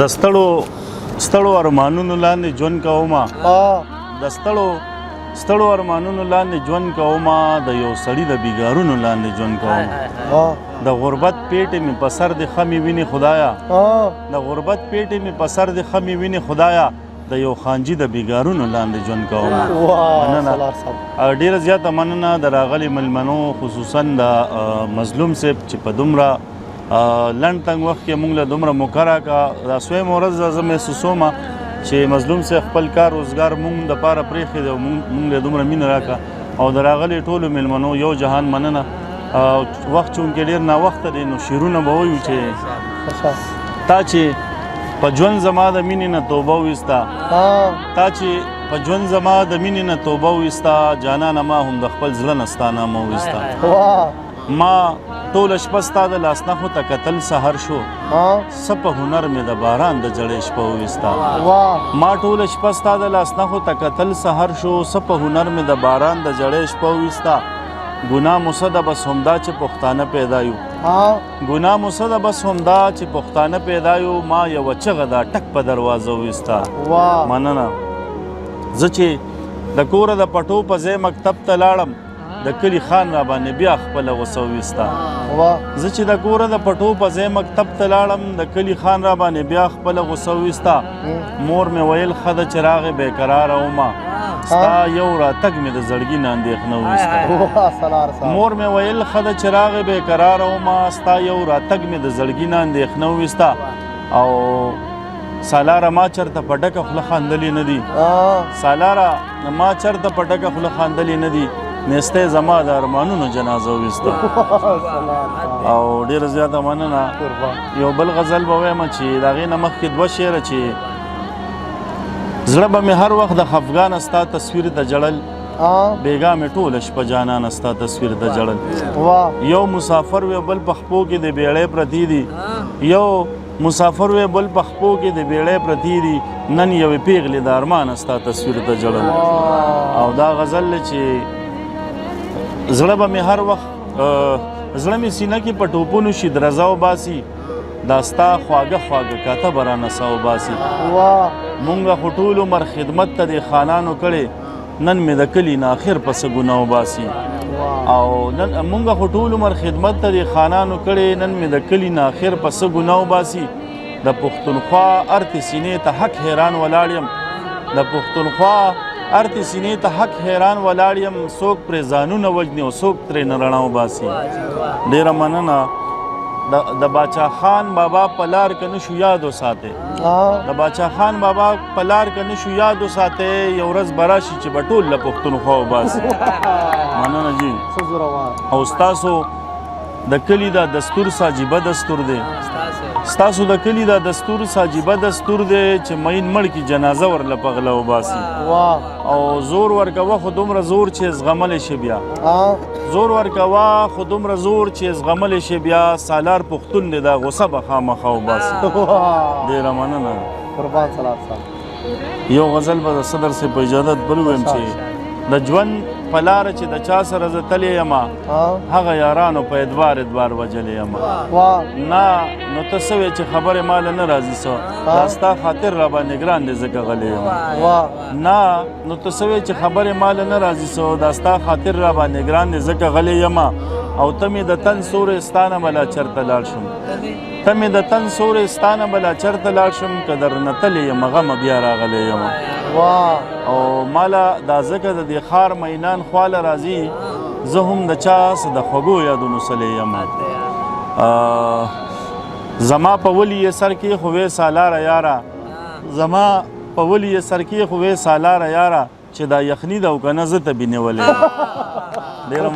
د ستړو ارمانونو لاندې ژوند کومه د ستړو ارمانونو لاندې ژوند کومه د یو سړي د بیګارونو لاندې ژوند کومه د غربت پیټې مې په سر د خمې وینې خدایا د غربت پیټې مې په سر د خمې وینې خدایا د یو خانجي د بیګارونو لاندې ژوند کومه مننه ډیره زیاته مننه د راغلي مېلمنو خصوصا د مظلوم صاحب چې په دومره لنډ تنګ وخت کې موږ له دومره موکره کا دا سویم ورځ زه محسوسوم چې مظلوم صاحب خپل کار روزګار موږ دپاره پرېښی دی او موږ له دومره مینه راکړه او د راغلي ټولو مېلمنو یو جهان مننه وخت چونکې ډېر ناوخته دی نو شعرونه به وایو چې تا چې په ژوند زما د مینې نه توبه وویسته تا چې په ژوند زما د مینې نه توبه وویسته جانانه ما هم د خپل زړه نه ستا نامه وویسته ما ټوله شپه ستا د لاسنښو ته کتل سحر شو څه په هنر مې د باران د جړې شپه وویسته ما ټوله شپه ستا د لاسنښو ته کتل سحر شو څه په هنر مې د باران د جړې شپه وویسته ګناه مو څه ده بس همدا چې پښتانه پیدا یو ګناه مو څه ده بس همدا چې پښتانه پیدا یو ما یوه چغه ده ټک په دروازه وویسته مننه زه چې د کوره د پټو په ځای مکتب ته لاړم د کلي خان را باندې بیا خپله غوسه وویسته زه چې د کوره د پټو په ځای مکتب ته لاړم د کلي خان را باندې بیا خپله غوسه وویسته مور مې ویل ښه ده چې راغې بېقراره ومه ستا یو راتګ مې د زړګي نه اندېښنه وویسته مور مې ویل ښه ده چې راغې بېقراره ومه ستا یو راتګ مې د زړګي نه اندېښنه وویسته او سالاره ما چرته په ډکه خوله خاندلې نه دي سالاره ما چرته په ډکه خوله خاندلې نه دي نسته زما د ارمانونو جنازه وویسته او ډېره زیاته مننه یو بل غزل به وایم چې د هغې نه مخکې دوه شعره چې زړه به مې هر وخت د خفګانه ستا تصویر ته جړل بېګا مې ټوله شپه جانانه ستا تصویر ته جړل یو مسافر وی بل په خپو کې د بیړۍ پرتې دي یو مسافر وی بل په خپو کې د بیړۍ پرتې دي نن یوې پیغلې د ارمانه ستا تصویر ته جړل او دا غزل چې زړه به مې هر وخت زړه مې سینه کې په ټوپونو شي درزه وباسي دا ستا خواږه خواږه کاته به رانه سا وباسي مونږه خو ټول عمر خدمت ته د خانانو کړې نن مې د کلي نه آخر پسه ګناه وباسي او نن مونږه خو ټول عمر خدمت ته د خانانو کړې نن مې د کلي نه آخر پسه ګناه وباسي د پښتونخوا ارتې سینې ته حق حیران ولاړ یم د پښتونخوا ارتې سینې ته حق حیران ولاړ یم څوک پرې ځانونه وژني او څوک ترې نه رڼا وباسي ډېره مننه د باچا خان بابا په لار که نشو یاد وساتئ د باچا خان بابا په لار که نشو یاد وساتئ یو ورځ به راشي چې به ټول له پښتونخوا وباسي مننه جي او ستاسو د کلي دا دستور ساجیبه دستور دی ستاسو د کلي دا دستور ساجیبه دستور دی چې مین مړ کی جنازه ورله په غله وباسي او زور ورکوه خو دومره زور چې زغملی شي بیا زور ورکوه خو دومره زور چې زغملی شي بیا سالار پښتون دی دا غوسه به خامخا وباسي ډېره مننه یو غزل به د صدر صاحب په اجازت بل ویم چې د ژوند په لاره چې د چا سره زه تللی یم هغه یارانو په ادوار وجلی یم نه نو ته څه وې چې خبرې ماله نه راځي څه دا ستا خاطر را باندې ګران دی ځکه غلی یم نه نو ته څه وې چې خبرې ماله نه راځي څه دا ستا خاطر را باندې ګران دی ځکه غلی یم او ته مې د تن سورې ستا نه بلا چرته لاړ شم ته مې د تن سورې ستا نه بلا چرته لاړ شم که درنه تللی یم غمه بیا راغلی یم او ماله دا ځکه د دې ښار مینان خواله راځي زه هم د چا څه د خوږو یادونو سلی یم زما په ولي یې سر کېښوې سالاره یاره زما په ولي یې سر کېښوې سالاره یاره چې دا یخني ده او که نه زه ته بې نیولی ډېره